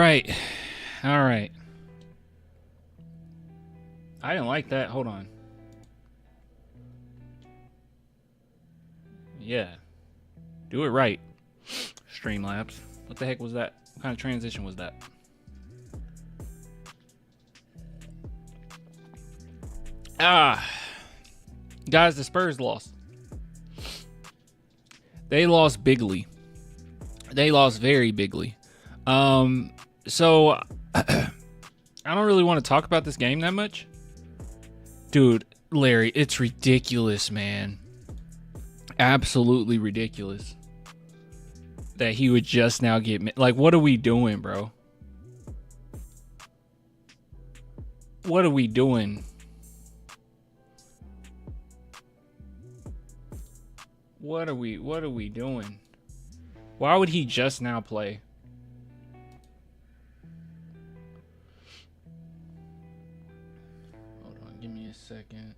right. All right. I didn't like that. Hold on. Yeah. Do it right. Streamlabs. What the heck was that? What kind of transition was that? Guys, the Spurs lost. They lost bigly. They lost very bigly. So I don't really want to talk about this game that much. Dude, Larry, it's ridiculous, man. Absolutely ridiculous that he would just now get... Like, what are we doing, bro? What are we doing? What are we doing? Why would he just now play? Hold on, give me a second.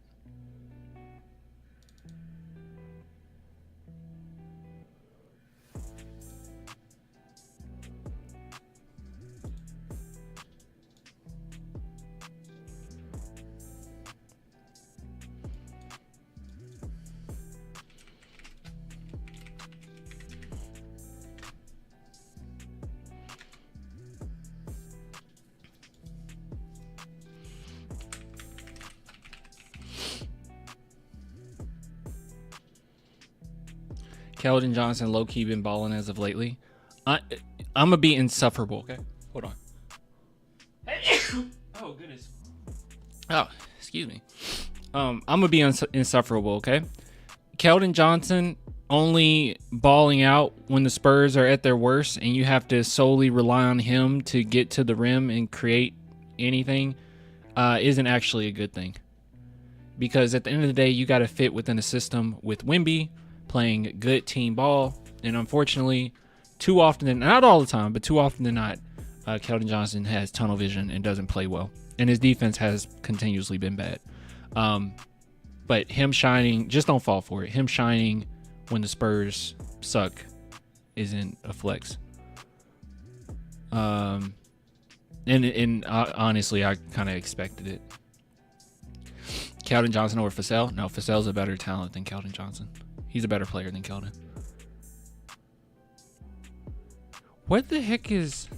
Keldon Johnson low-key been balling as of lately. I'm going to be insufferable, okay? Hold on. Oh, goodness. Oh, excuse me. I'm going to be insufferable, okay? Keldon Johnson only balling out when the Spurs are at their worst and you have to solely rely on him to get to the rim and create anything isn't actually a good thing. Because at the end of the day, you got to fit within a system with Wemby playing good team ball, and unfortunately, too often than not all the time, but too often than not, Keldon Johnson has tunnel vision and doesn't play well, and his defense has continuously been bad. But him shining, just don't fall for it. Him shining when the Spurs suck isn't a flex. And honestly, I kind of expected it. Keldon Johnson over Vassell? No, Vassell's a better talent than Keldon Johnson. He's a better player than Keldon. What the heck is...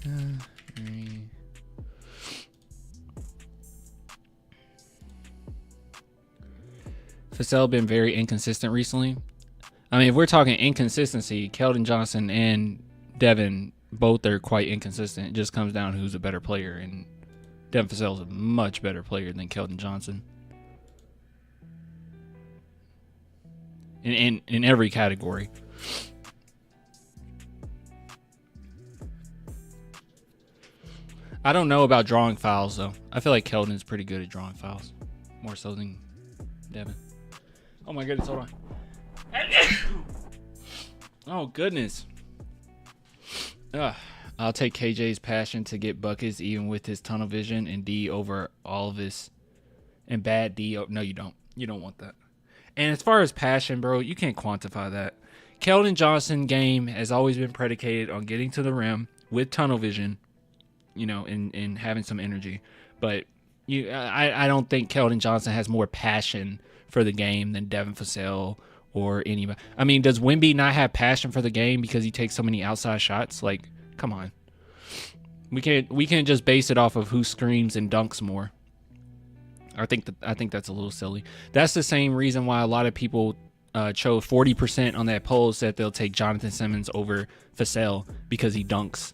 Vassell been very inconsistent recently. I mean, if we're talking inconsistency, Keldon Johnson and Devin both are quite inconsistent. It just comes down to who's a better player, and Devin Vassell is a much better player than Keldon Johnson. In every category. I don't know about drawing fouls, though. I feel like Keldon's pretty good at drawing fouls. More so than Devin. Oh my goodness, hold on. Oh goodness. I'll take KJ's passion to get buckets even with his tunnel vision and D over all of his... And bad D... No, you don't. You don't want that. And as far as passion, bro, you can't quantify that. Keldon Johnson game has always been predicated on getting to the rim with tunnel vision, you know, and having some energy. But I don't think Keldon Johnson has more passion for the game than Devin Vassell or anybody. I mean, does Wemby not have passion for the game because he takes so many outside shots? Like, come on. We can't just base it off of who screams and dunks more. I think that's a little silly. That's the same reason why a lot of people chose 40% on that poll said they'll take Jonathan Simmons over Vassell because he dunks.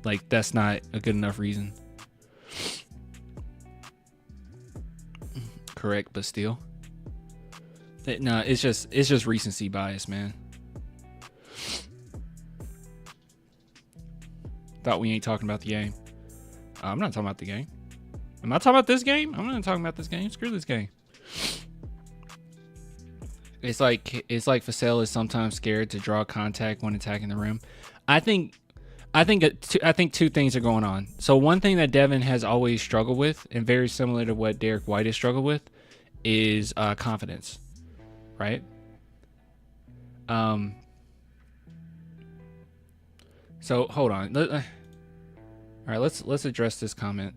Like, that's not a good enough reason. Correct, but still. No, it's just recency bias, man. Thought we ain't talking about the game. I'm not talking about the game. Am I talking about this game? I'm not talking about this game. Screw this game. It's like Vassell is sometimes scared to draw contact when attacking the rim. I think two things are going on. So one thing that Devin has always struggled with, and very similar to what Derek White has struggled with, is confidence, right? So hold on. All right, let's address this comment.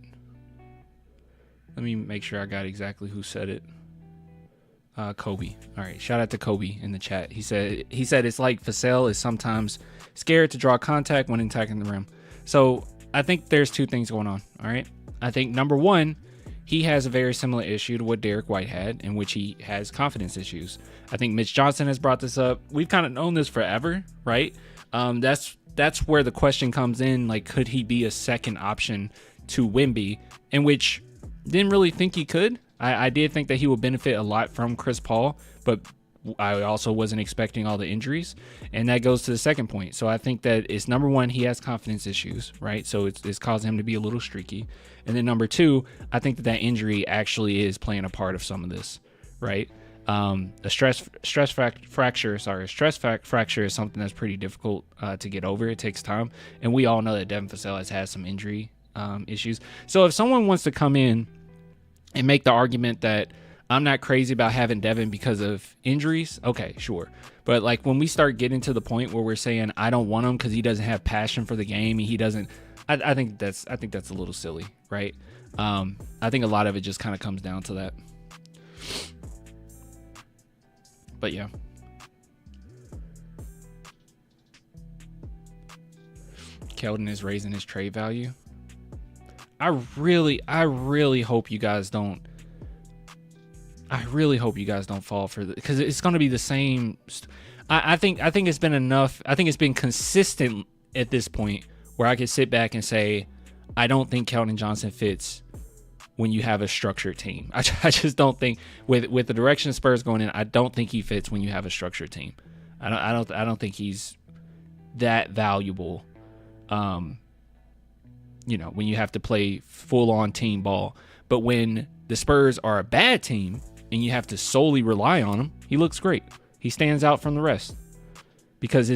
Let me make sure I got exactly who said it. Kobe. All right, shout out to Kobe in the chat. He said it's like Vassell is sometimes scared to draw contact when attacking the rim. So I think there's two things going on. All right, I think number one, he has a very similar issue to what Derek White had, in which he has confidence issues. I think Mitch Johnson has brought this up. We've kind of known this forever, right? That's where the question comes in. Like, could he be a second option to Wemby? In which didn't really think he could. I did think that he would benefit a lot from Chris Paul, but I also wasn't expecting all the injuries. And that goes to the second point. So I think that it's number one, he has confidence issues, right? So it's causing him to be a little streaky. And then number two, I think that injury actually is playing a part of some of this, right? A stress fracture is something that's pretty difficult to get over. It takes time. And we all know that Devin Vassell has had some injury issues. So if someone wants to come in and make the argument that I'm not crazy about having Devin because of injuries, okay, sure. But like when we start getting to the point where we're saying I don't want him because he doesn't have passion for the game, he doesn't. I think that's a little silly, right? I think a lot of it just kind of comes down to that. But yeah. Keldon is raising his trade value. I really hope you guys don't. I really hope you guys don't fall for the, because it's going to be the same. I think it's been enough. I think it's been consistent at this point where I could sit back and say, I don't think Keldon Johnson fits when you have a structured team. I just don't think with the direction Spurs going in, I don't think he fits when you have a structured team. I don't think he's that valuable. When you have to play full on team ball, but when the Spurs are a bad team and you have to solely rely on him, he looks great. He stands out from the rest because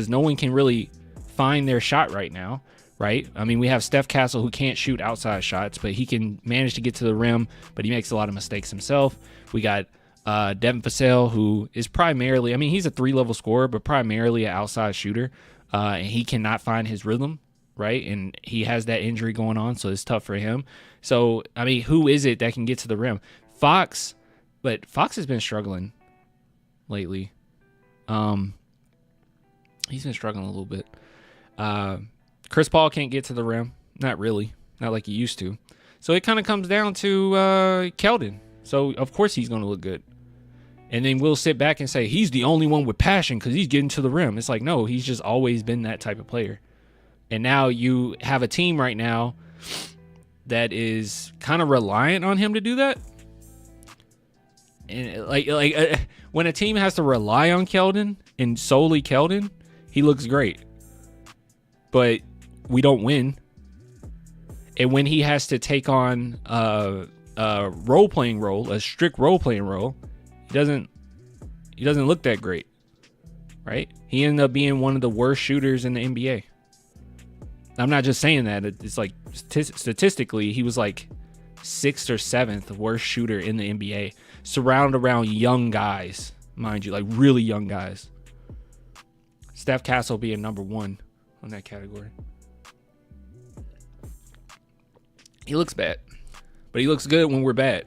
no one can really find their shot right now, right? I mean, we have Steph Castle who can't shoot outside shots, but he can manage to get to the rim, but he makes a lot of mistakes himself. We got Devin Vassell, who is primarily, I mean, he's a 3-level scorer, but primarily an outside shooter, and he cannot find his rhythm, right? And he has that injury going on, so it's tough for him. So, I mean, who is it that can get to the rim? Fox, but Fox has been struggling lately. He's been struggling a little bit. Chris Paul can't get to the rim. Not really. Not like he used to. So it kind of comes down to Keldon. So, of course, he's going to look good. And then we'll sit back and say, he's the only one with passion because he's getting to the rim. It's like, no, he's just always been that type of player. And now you have a team right now that is kind of reliant on him to do that. And when a team has to rely on Keldon and solely Keldon, he looks great. But we don't win. And when he has to take on a strict role-playing role, he doesn't look that great, right? He ended up being one of the worst shooters in the NBA. I'm not just saying that. It's like statistically, he was like 6th or 7th worst shooter in the NBA, surrounded around young guys, mind you, like really young guys. Steph Castle being number 1 on that category. He looks bad, but he looks good when we're bad.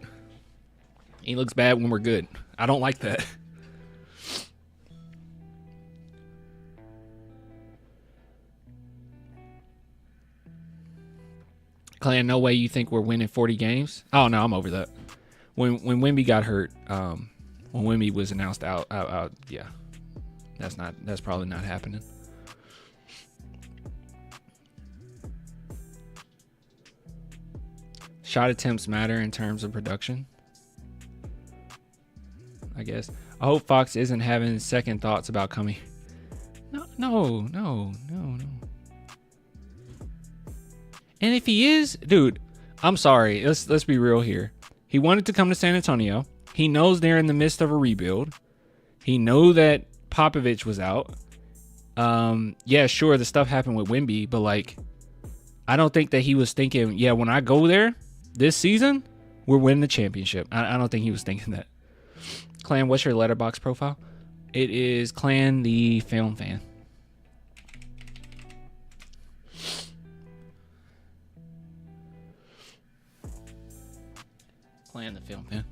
He looks bad when we're good. I don't like that. Clan, no way you think we're winning 40 games? Oh, no, I'm over that. When Wemby got hurt, when Wemby was announced out, yeah, that's probably not happening. Shot attempts matter in terms of production, I guess. I hope Fox isn't having second thoughts about coming. No. And if he is, dude, I'm sorry. Let's be real here. He wanted to come to San Antonio. He knows they're in the midst of a rebuild. He knew that Popovich was out. Yeah, sure, the stuff happened with Wemby, but like, I don't think that he was thinking, yeah, when I go there this season, we're winning the championship. I don't think he was thinking that. Clan, what's your letterbox profile? It is Clan the Film Fan. playing the film, man.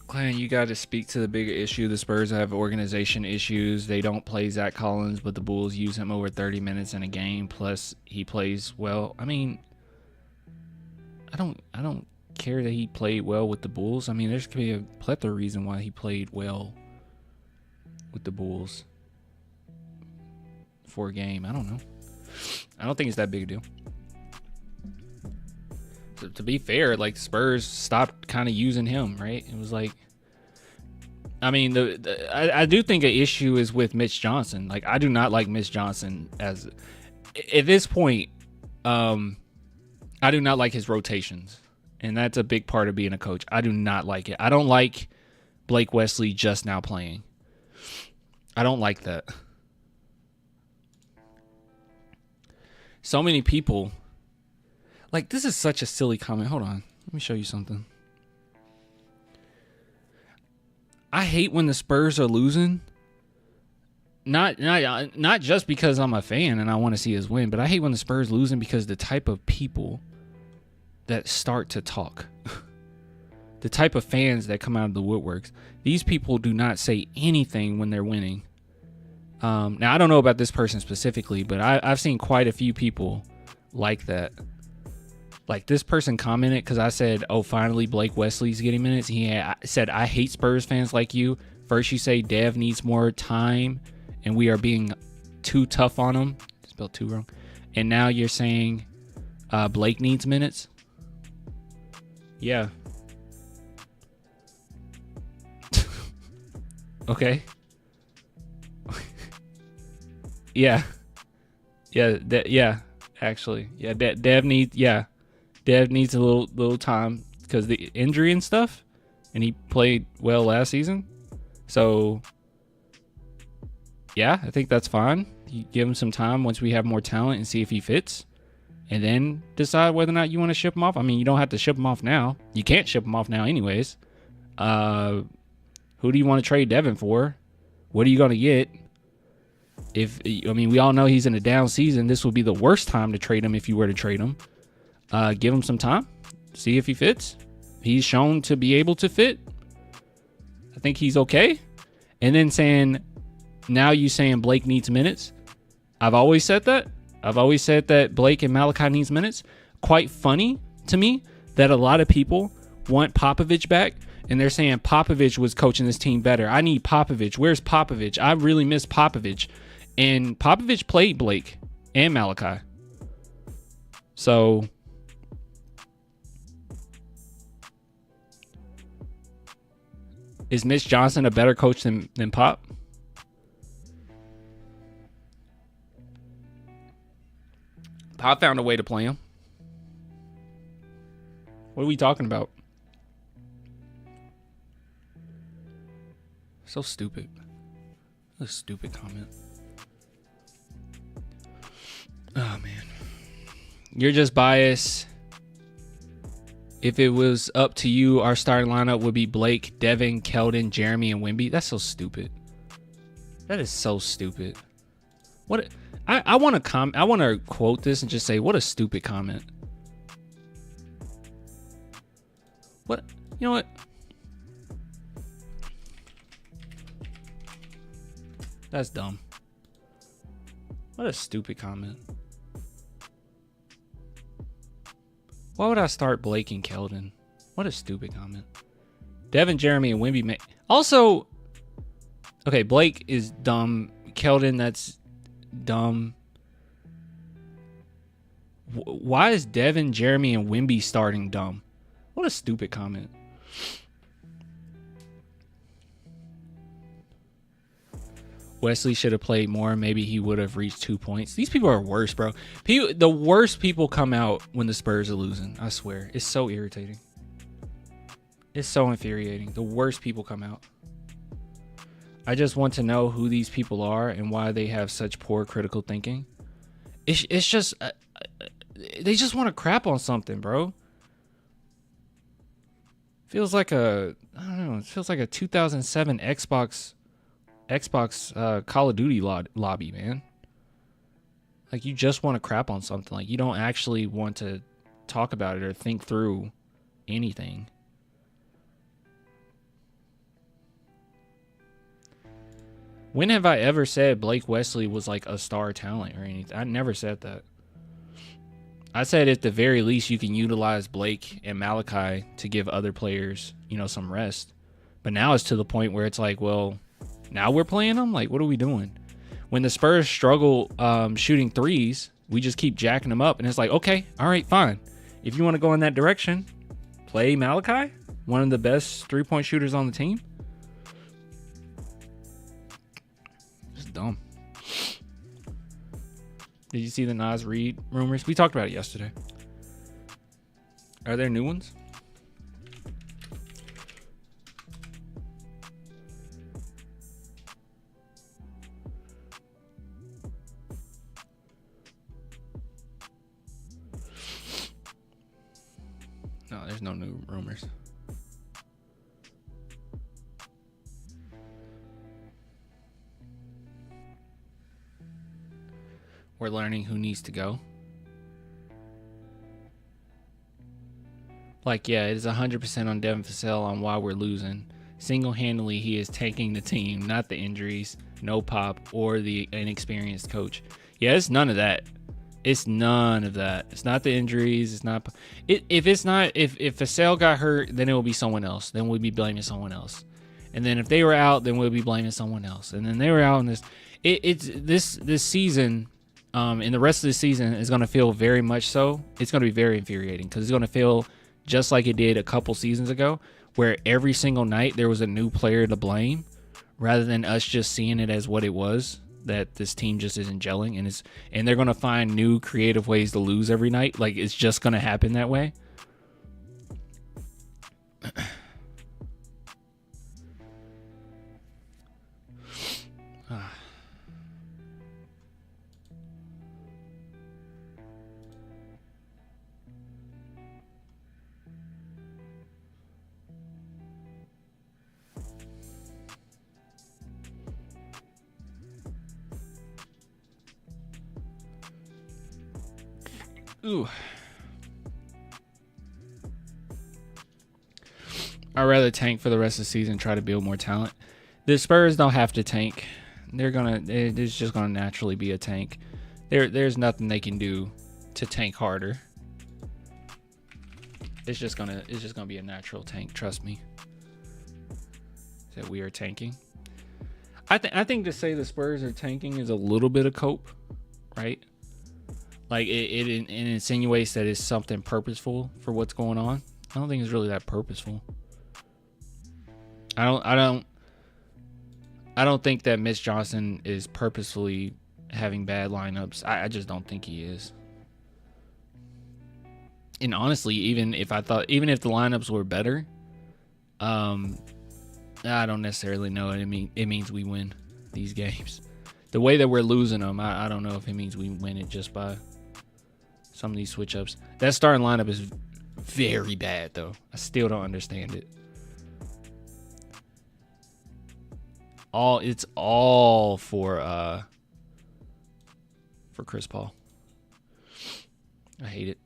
Clan, you got to speak to the bigger issue. The Spurs have organization issues. They don't play Zach Collins, but the Bulls use him over 30 minutes in a game. Plus, he plays well. I mean, I don't care that he played well with the Bulls. I mean, there's could be a plethora of reason why he played well with the Bulls for a game. I don't know. I don't think it's that big a deal. To be fair, like, Spurs stopped kind of using him, right? It was like, I mean, I do think an issue is with Mitch Johnson. Like, I do not like Mitch Johnson at this point. I do not like his rotations, and that's a big part of being a coach. I do not like it. I don't like Blake Wesley just now playing. I don't like that. So many people. Like, this is such a silly comment. Hold on. Let me show you something. I hate when the Spurs are losing. Not just because I'm a fan and I want to see us win, but I hate when the Spurs losing because the type of people that start to talk. The type of fans that come out of the woodworks. These people do not say anything when they're winning. Now, I don't know about this person specifically, but I've seen quite a few people like that. Like, this person commented because I said, oh, finally Blake Wesley's getting minutes. He said, I hate Spurs fans like you. First you say Dev needs more time and we are being too tough on him. Spelled too wrong. And now you're saying Blake needs minutes. Yeah. Okay. Yeah. Yeah. Actually. Yeah. Dev needs. Yeah. Dev needs a little time because the injury and stuff, and he played well last season. So, yeah, I think that's fine. You give him some time once we have more talent and see if he fits, and then decide whether or not you want to ship him off. I mean, you don't have to ship him off now. You can't ship him off now anyways. Who do you want to trade Devin for? What are you going to get? We all know he's in a down season. This would be the worst time to trade him if you were to trade him. Give him some time. See if he fits. He's shown to be able to fit. I think he's okay. And then now you saying Blake needs minutes. I've always said that. I've always said that Blake and Malachi needs minutes. Quite funny to me that a lot of people want Popovich back. And they're saying Popovich was coaching this team better. I need Popovich. Where's Popovich? I really miss Popovich. And Popovich played Blake and Malachi. So, is Mitch Johnson a better coach than Pop? Pop found a way to play him. What are we talking about? So stupid. A stupid comment. Oh, man. You're just biased. If it was up to you, our starting lineup would be Blake, Devin, Keldon, Jeremy, and Wemby. That's so stupid. That is so stupid. What? I want to I want to quote this and just say, what a stupid comment. What? You know what? That's dumb. What a stupid comment. Why would I start Blake and Keldon? What a stupid comment. Devin, Jeremy, and Wemby. Also, okay, Blake is dumb. Keldon, that's dumb. Why is Devin, Jeremy, and Wemby starting dumb? What a stupid comment. Wesley should have played more. Maybe he would have reached 2 points. These people are worse, bro. The worst people come out when the Spurs are losing. I swear. It's so irritating. It's so infuriating. The worst people come out. I just want to know who these people are and why they have such poor critical thinking. It's just... they just want to crap on something, bro. Feels like I don't know. It feels like a 2007 Xbox Call of Duty lobby, man. Like, you just want to crap on something. Like, you don't actually want to talk about it or think through anything. When have I ever said Blake Wesley was like a star talent or anything? I never said that. I said at the very least you can utilize Blake and Malachi to give other players, some rest. But now it's to the point where it's like, well, now we're playing them? Like, what are we doing? When the Spurs struggle shooting threes, we just keep jacking them up. And it's like, okay, all right, fine. If you want to go in that direction, play Malachi, one of the best three-point shooters on the team. Just dumb. Did you see the Nas Reed rumors? We talked about it yesterday. Are there new ones? No, there's no new rumors. We're learning who needs to go. Like, yeah, it is 100% on Devin Vassell on why we're losing. Single-handedly, he is tanking the team, not the injuries, no Pop, or the inexperienced coach. Yeah, it's none of that. It's none of that. It's not the injuries. It's not. If Vassell got hurt, then it will be someone else. Then we'll be blaming someone else. And then if they were out, then we'll be blaming someone else. And then they were out in this. It's this season. And the rest of the season is going to feel very much so. It's going to be very infuriating because it's going to feel just like it did a couple seasons ago, where every single night there was a new player to blame, rather than us just seeing it as what it was, that this team just isn't gelling, and they're going to find new creative ways to lose every night. Like, it's just going to happen that way. Ooh. I'd rather tank for the rest of the season, try to build more talent. The Spurs don't have to tank. There's just gonna naturally be a tank. There's nothing they can do to tank harder. It's just gonna be a natural tank. Trust me. That we are tanking. I think to say the Spurs are tanking is a little bit of cope, right? Like, it insinuates that it's something purposeful for what's going on. I don't think it's really that purposeful. I don't think that Mitch Johnson is purposefully having bad lineups. I just don't think he is. And honestly, even if the lineups were better, I don't necessarily know. It means we win these games. The way that we're losing them, I don't know if it means we win it just by some of these switch ups. That starting lineup is very bad, though. I still don't understand it. It's all for Chris Paul. I hate it.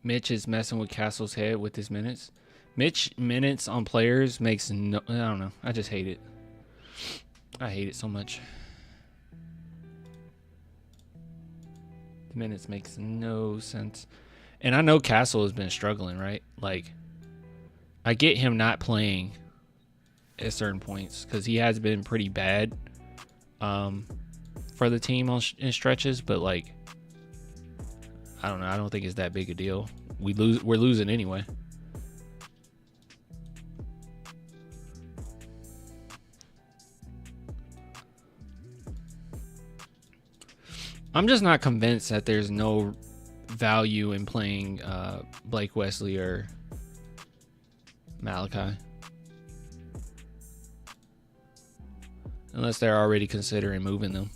Mitch is messing with Castle's head with his minutes. Mitch minutes on players makes no... I don't know. I just hate it. I hate it so much. The minutes makes no sense. And I know Castle has been struggling, right? Like, I get him not playing at certain points because he has been pretty bad. for the team in stretches, but like, I don't know. I don't think it's that big a deal. We're losing anyway. I'm just not convinced that there's no value in playing Blake Wesley or Malachi. Unless they're already considering moving them.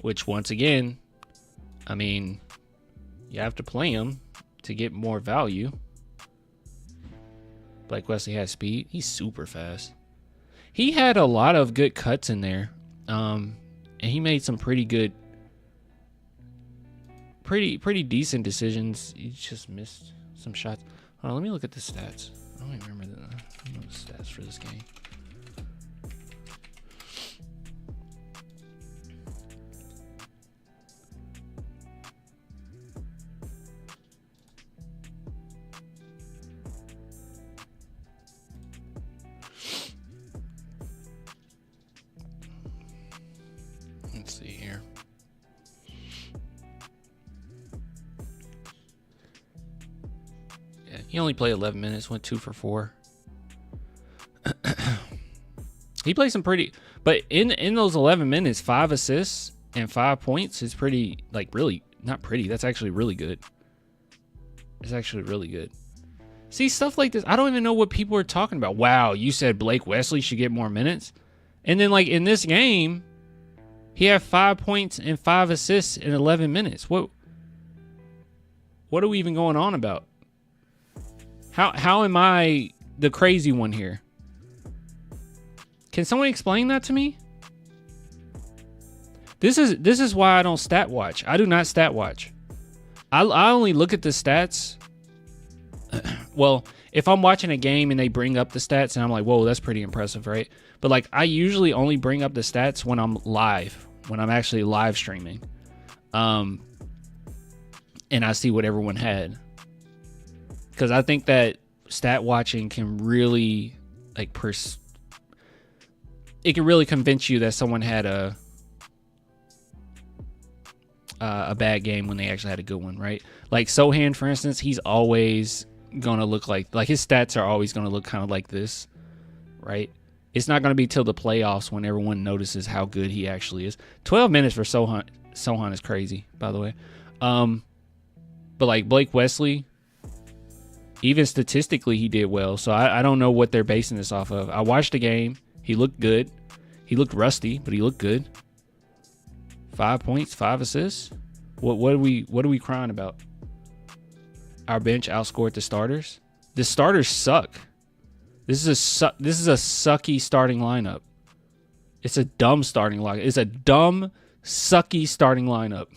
Which, once again, I mean, you have to play him to get more value. Blake Wesley has speed. He's super fast. He had a lot of good cuts in there. And he made some pretty good, pretty decent decisions. He just missed some shots. Hold on, let me look at the stats. I don't even remember the stats for this game. Let's see here. Yeah, he only played 11 minutes, went 2 for 4. He played some pretty, but in those 11 minutes, 5 assists and 5 points is pretty, like, really not pretty. That's actually really good. It's actually really good. See, stuff like this, I don't even know what people are talking about. Wow, you said Blake Wesley should get more minutes, and then like in this game, he had 5 points and 5 assists in 11 minutes. What are we even going on about? How am I the crazy one here? Can someone explain that to me? This is why I don't stat watch. I do not stat watch. I only look at the stats. Well, if I'm watching a game and they bring up the stats and I'm like, whoa, that's pretty impressive, right? But like, I usually only bring up the stats when I'm live, when I'm actually live streaming. And I see what everyone had. Because I think that stat watching can really, like, it can really convince you that someone had a bad game when they actually had a good one, right? Like Sohan, for instance, he's always gonna look like his stats are always gonna look kind of like this, right? It's not gonna be till the playoffs when everyone notices how good he actually is. 12 minutes for Sohan is crazy, by the way. But like Blake Wesley, even statistically, he did well. So I don't know what they're basing this off of. I watched the game. He looked good. He looked rusty, but he looked good. 5 points, 5 assists. What are we crying about? Our bench outscored the starters. The starters suck. This is a sucky starting lineup. It's a dumb starting lineup. It's a dumb, sucky starting lineup.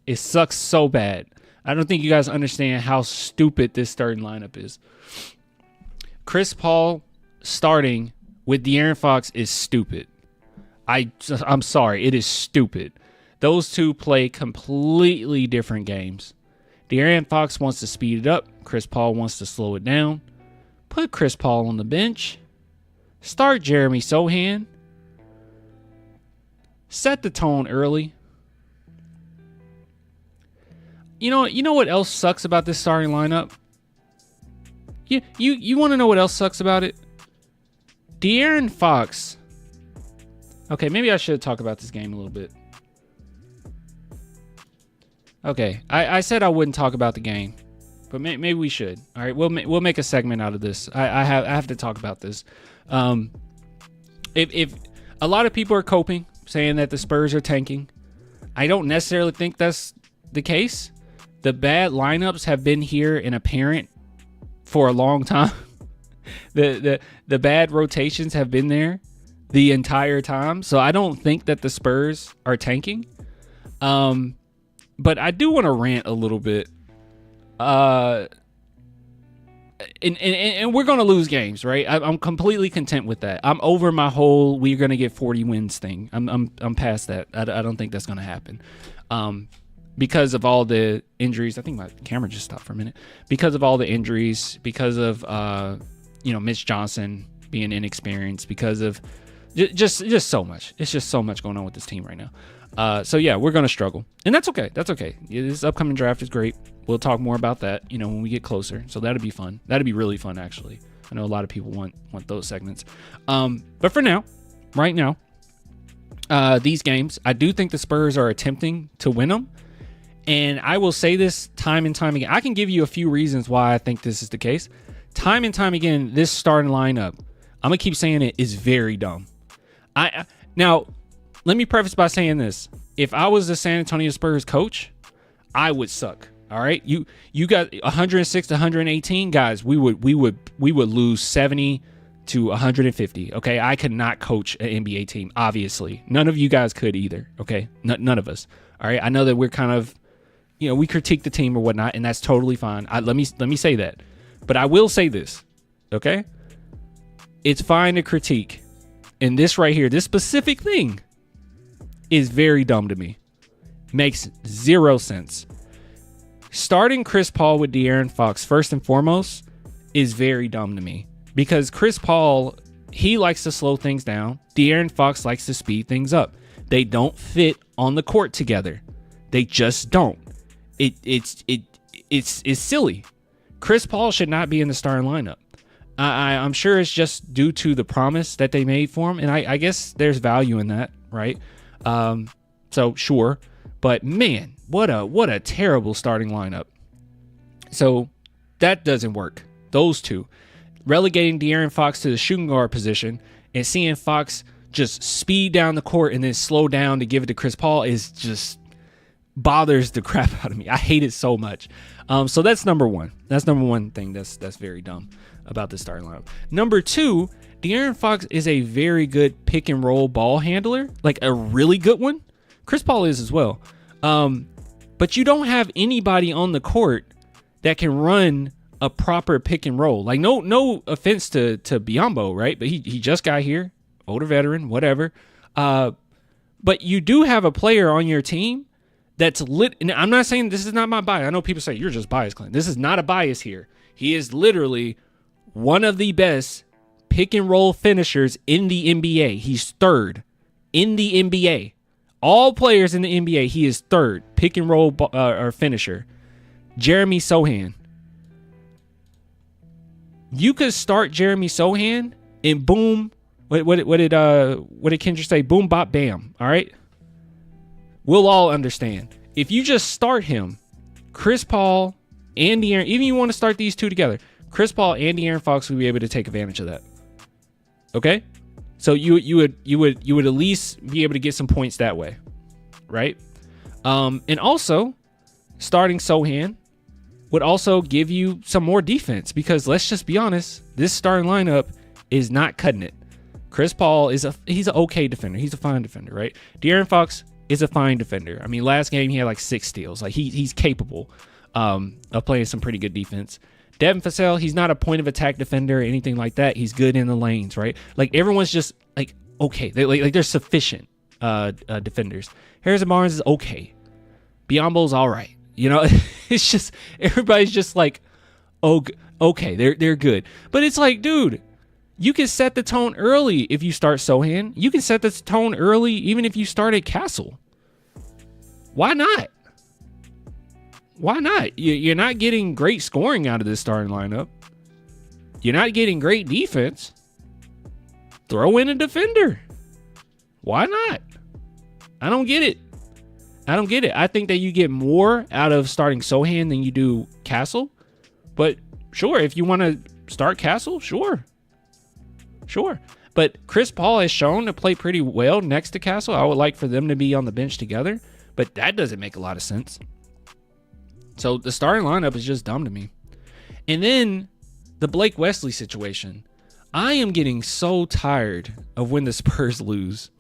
It sucks so bad. I don't think you guys understand how stupid this starting lineup is. Chris Paul starting with De'Aaron Fox is stupid. I'm sorry, it is stupid. Those two play completely different games. De'Aaron Fox wants to speed it up. Chris Paul wants to slow it down. Put Chris Paul on the bench. Start Jeremy Sohan. Set the tone early. You know what else sucks about this starting lineup? You want to know what else sucks about it? De'Aaron Fox. Okay, maybe I should talk about this game a little bit. Okay, I said I wouldn't talk about the game, but maybe we should. All right, we'll make a segment out of this. I have to talk about this. If a lot of people are coping, saying that the Spurs are tanking, I don't necessarily think that's the case. The bad lineups have been here and apparent for a long time. The bad rotations have been there the entire time. So I don't think that the Spurs are tanking. But I do want to rant a little bit. And we're going to lose games, right? I'm completely content with that. I'm over my whole we're going to get 40 wins thing. I'm past that. I don't think that's going to happen. Because of all the injuries. I think my camera just stopped for a minute. Because of all the injuries, because of Mitch Johnson being inexperienced, because of Just so much. It's just so much going on with this team right now. So yeah, we're gonna struggle, and that's okay. That's okay. This upcoming draft is great. We'll talk more about that, when we get closer. So that'll be fun. That'll be really fun, actually. I know a lot of people want those segments. But for now, right now, these games, I do think the Spurs are attempting to win them. And I will say this time and time again. I can give you a few reasons why I think this is the case. Time and time again, this starting lineup, I'm going to keep saying it, is very dumb. Now, let me preface by saying this. If I was the San Antonio Spurs coach, I would suck. All right? You got 106 to 118 guys. We would lose 70 to 150. Okay? I could not coach an NBA team, obviously. None of you guys could either. Okay? None of us. All right? I know that we're kind of, we critique the team or whatnot, and that's totally fine. Let me say that. But I will say this. Okay? It's fine to critique. And this right here, this specific thing is very dumb to me. Makes zero sense. Starting Chris Paul with De'Aaron Fox first and foremost is very dumb to me, because Chris Paul, he likes to slow things down. De'Aaron Fox likes to speed things up. They don't fit on the court together. They just don't. It's silly. Chris Paul should not be in the starting lineup. I'm sure it's just due to the promise that they made for him, and I guess there's value in that, right? So sure, but man, what a terrible starting lineup. So that doesn't work. Those two, relegating De'Aaron Fox to the shooting guard position and seeing Fox just speed down the court and then slow down to give it to Chris Paul is just bothers the crap out of me. I hate it so much. So that's number one. That's number one thing that's very dumb about the starting lineup. Number two, De'Aaron Fox is a very good pick and roll ball handler, like a really good one. Chris Paul is as well. But you don't have anybody on the court that can run a proper pick and roll. Like no offense to Biyombo, right? But he just got here, older veteran, whatever. But you do have a player on your team that's lit. And I'm not saying this is not my bias. I know people say you're just biased, Clint. This is not a bias here. He is literally one of the best pick and roll finishers in the NBA. He's third in the NBA. All players in the NBA, he is third pick and roll or finisher. Jeremy Sohan. You could start Jeremy Sohan and boom. What did Kendrick say? Boom, bop, bam. All right. We'll all understand. If you just start him, Chris Paul and De'Aaron, even you want to start these two together, Chris Paul and De'Aaron Fox will be able to take advantage of that. Okay? So you would at least be able to get some points that way, right? And also, starting Sohan would also give you some more defense, because let's just be honest, this starting lineup is not cutting it. Chris Paul he's an okay defender. He's a fine defender, right? De'Aaron Fox is a fine defender. I mean, last game he had like 6 steals. Like he's capable of playing some pretty good defense. Devin Vassell, he's not a point of attack defender or anything like that. He's good in the lanes, right? Like everyone's just like okay. They're sufficient defenders. Harrison Barnes is okay. Biyombo's all right. It's just everybody's just like, oh, okay, they're good. But it's like, dude, you can set the tone early if you start Sohan. You can set the tone early even if you start at Castle. Why not? Why not? You're not getting great scoring out of this starting lineup. You're not getting great defense. Throw in a defender. Why not? I don't get it. I think that you get more out of starting Sohan than you do Castle. But sure, if you want to start Castle, sure. But Chris Paul has shown to play pretty well next to Castle. I would like for them to be on the bench together, but that doesn't make a lot of sense. So the starting lineup is just dumb to me. And then the Blake Wesley situation. I am getting so tired of when the Spurs lose.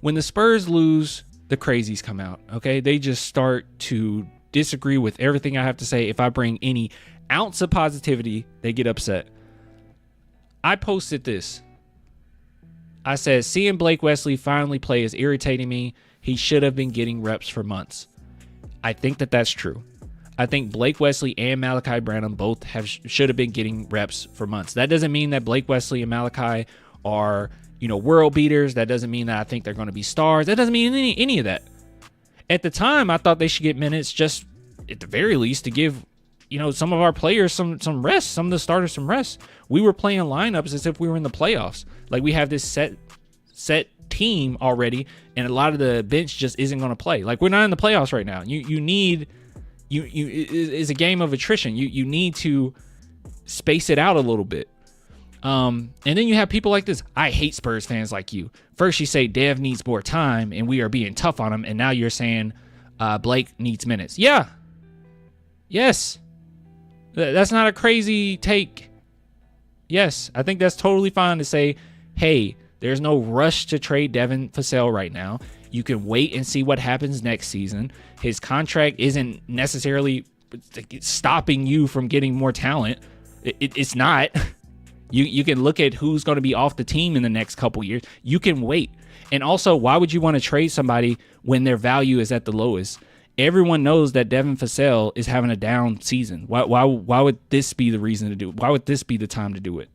When the Spurs lose, the crazies come out, okay? They just start to disagree with everything I have to say. If I bring any ounce of positivity, they get upset. I posted this. I said, seeing Blake Wesley finally play is irritating me. He should have been getting reps for months. I think that that's true. I think Blake Wesley and Malachi Branham both should have been getting reps for months. That doesn't mean that Blake Wesley and Malachi are world beaters. That doesn't mean that I think they're going to be stars. That doesn't mean any of that. At the time, I thought they should get minutes, just at the very least to give, some of our players some rest, some of the starters some rest. We were playing lineups as if we were in the playoffs. Like, we have this set team already, and a lot of the bench just isn't going to play. Like, we're not in the playoffs right now. It's a game of attrition. You need to space it out a little bit. And then you have people like this. I hate Spurs fans like you. First you say Dev needs more time and we are being tough on him, and now you're saying Blake needs minutes. Yeah. Yes. That's not a crazy take. Yes, I think that's totally fine to say, hey, there's no rush to trade Devin Vassell right now. You can wait and see what happens next season. His contract isn't necessarily stopping you from getting more talent. It's not. You can look at who's going to be off the team in the next couple years. You can wait. And also, why would you want to trade somebody when their value is at the lowest? Everyone knows that Devin Vassell is having a down season. Why would this be the reason to do it? Why would this be the time to do it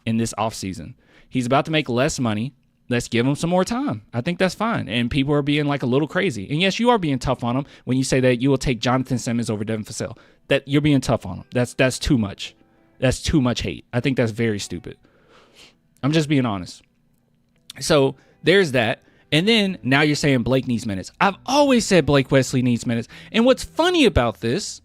in this offseason? He's about to make less money. Let's give him some more time. I think that's fine. And people are being like a little crazy. And yes, you are being tough on him when you say that you will take Jonathan Simmons over Devin Vassell. That you're being tough on him. That's too much. That's too much hate. I think that's very stupid. I'm just being honest. So there's that. And then now you're saying Blake needs minutes. I've always said Blake Wesley needs minutes. And what's funny about this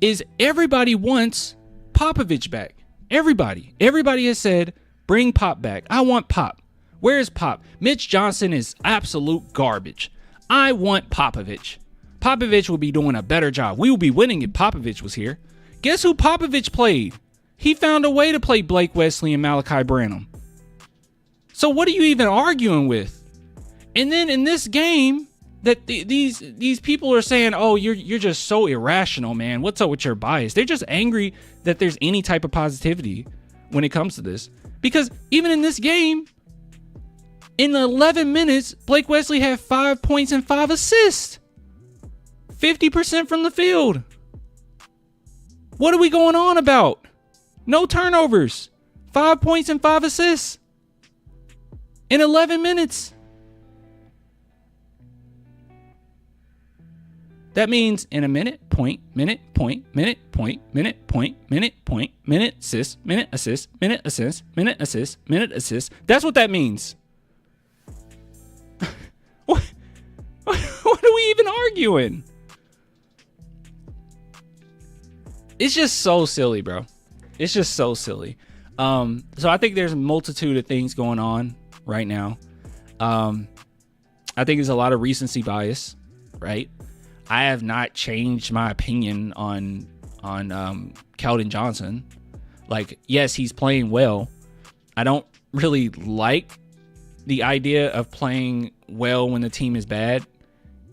is everybody wants Popovich back. Everybody has said, bring Pop back. I want Pop. Where is Pop? Mitch Johnson is absolute garbage. I want Popovich. Popovich will be doing a better job. We will be winning if Popovich was here. Guess who Popovich played? He found a way to play Blake Wesley and Malachi Branham. So what are you even arguing with? And then in this game, that these people are saying, oh, you're just so irrational, man. What's up with your bias? They're just angry that there's any type of positivity when it comes to this. Because even in this game, in 11 minutes, Blake Wesley had 5 points and 5 assists. 50% from the field. What are we going on about? No turnovers. 5 points and 5 assists. In 11 minutes. That means in a minute, point, minute, point, minute, point, minute, point, minute, point, minute, assist, minute, assist, minute, assist, minute, assist, minute, assist. That's what that means. What are we even arguing? It's just so silly, bro. It's just so silly. So I think there's a multitude of things going on right now. I think there's a lot of recency bias, right? I have not changed my opinion on Keldon Johnson. Like, yes, he's playing well. I don't really like the idea of playing well when the team is bad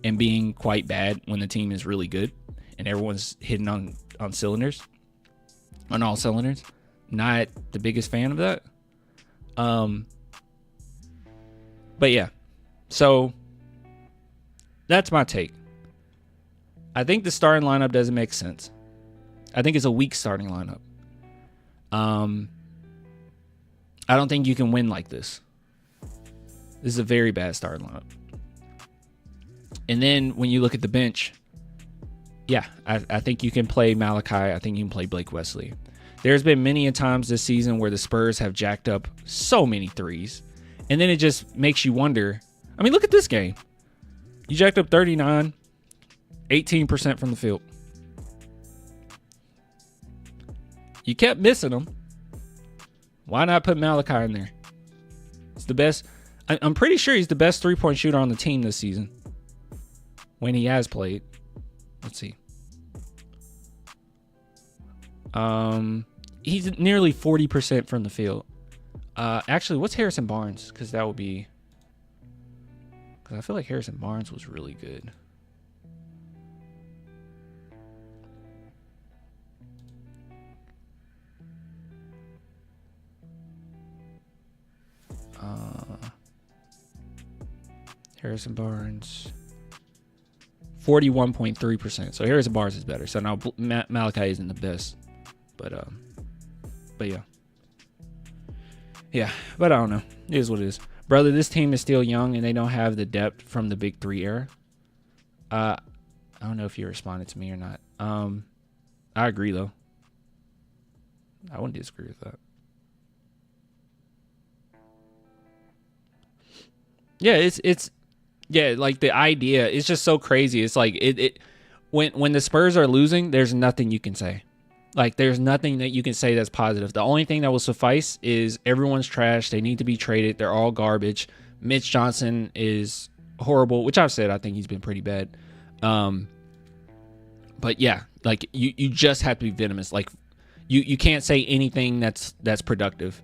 and being quite bad when the team is really good and everyone's hitting on cylinders, on all cylinders. Not the biggest fan of that. But yeah, so that's my take. I think the starting lineup doesn't make sense. I think it's a weak starting lineup. I don't think you can win like this. This is a very bad starting lineup. And then when you look at the bench, yeah, I think you can play Malachi. I think you can play Blake Wesley. There's been many a times this season where the Spurs have jacked up so many threes. And then it just makes you wonder. I mean, look at this game. You jacked up 39, 18% from the field. You kept missing them. Why not put Malachi in there? It's the best. I'm pretty sure he's the best three-point shooter on the team this season. When he has played. Let's see. He's nearly 40% from the field. Actually, what's Harrison Barnes? Because that would be... Because I feel like Harrison Barnes was really good. Harrison Barnes... 41.3%. So Harrison Barnes is better. So now Malachi isn't the best. But yeah. Yeah, but I don't know. It is what it is. Bro, brother, this team is still young and they don't have the depth from the Big Three era. I don't know if you responded to me or not. I agree though. I wouldn't disagree with that. Yeah, it's like the idea is just so crazy. It's like it when the Spurs are losing, there's nothing you can say. Like there's nothing that you can say that's positive. The only thing that will suffice is everyone's trash. They need to be traded. They're all garbage. Mitch Johnson is horrible, which I've said I think he's been pretty bad. But yeah, like you just have to be venomous. Like you can't say anything that's productive.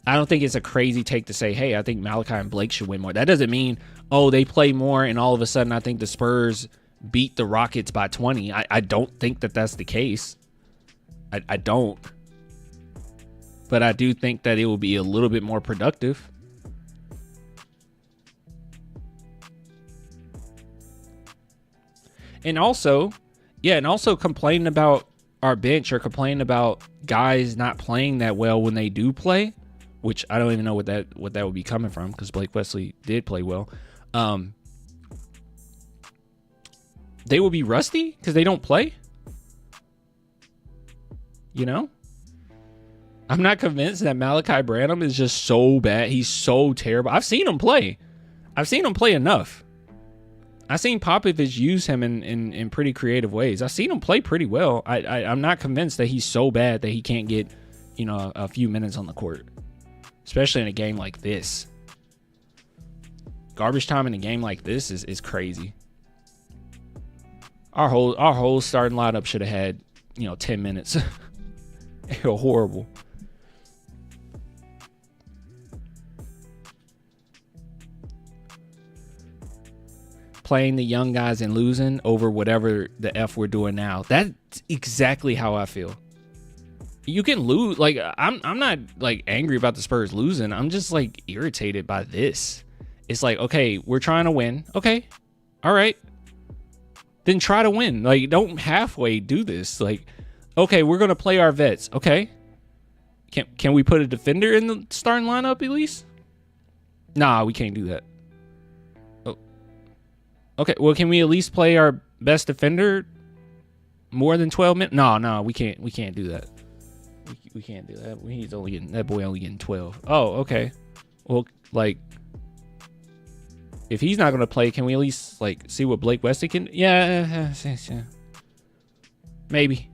I don't think it's a crazy take to say, hey, I think Malachi and Blake should win more. That doesn't mean, oh, they play more and all of a sudden I think the Spurs beat the Rockets by 20. I don't think that that's the case. I don't. But I do think that it will be a little bit more productive. And also complaining about our bench or complaining about guys not playing that well when they do play, which I don't even know what that would be coming from because Blake Wesley did play well. They will be rusty because they don't play. You know? I'm not convinced that Malachi Branham is just so bad. He's so terrible. I've seen him play. I've seen him play enough. I've seen Popovich use him in pretty creative ways. I've seen him play pretty well. I'm not convinced that he's so bad that he can't get, a few minutes on the court. Especially in a game like this. Garbage time in a game like this is crazy. Our whole starting lineup should have had, 10 minutes. Horrible. Playing the young guys and losing over whatever the F we're doing now. That's exactly how I feel. You can lose. Like, I'm not like angry about the Spurs losing. I'm just like irritated by this. It's like, okay, we're trying to win. Okay. All right. Then try to win. Like, don't halfway do this. Like, okay, we're going to play our vets. Okay. Can we put a defender in the starting lineup at least? Nah, we can't do that. Oh. Okay, well, can we at least play our best defender more than 12 minutes? No, we can't do that. We can't do that. That boy only getting 12. Oh, okay. Well, like, if he's not going to play, can we at least like see what Blake Wesley can? Yeah. Maybe.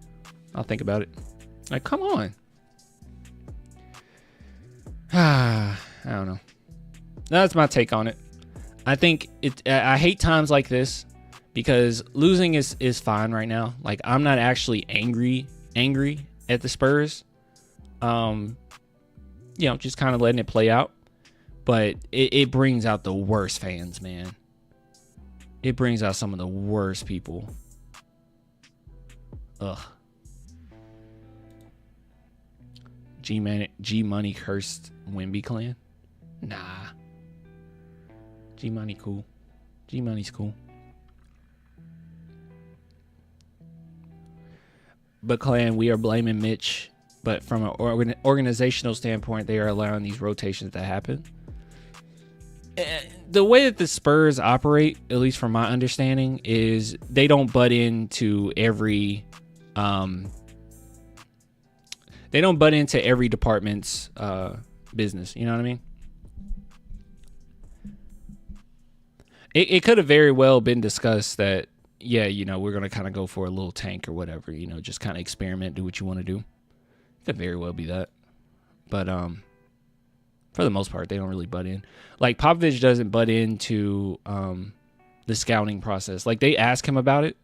I'll think about it. Like, come on. I don't know. That's my take on it. I think I hate times like this because losing is fine right now. Like, I'm not actually angry at the Spurs. Just kind of letting it play out. But it brings out the worst fans, man. It brings out some of the worst people. Ugh. G Money cursed Wemby clan? Nah. G Money cool. G Money's cool. But clan, we are blaming Mitch. But from an organizational standpoint, they are allowing these rotations to happen. The way that the Spurs operate, at least from my understanding, is they don't butt into every department's business. You know what I mean? It could have very well been discussed that, yeah, we're going to kind of go for a little tank or whatever, just kind of experiment, do what you want to do. It could very well be that. But for the most part, they don't really butt in. Like, Popovich doesn't butt into the scouting process. Like, they ask him about it,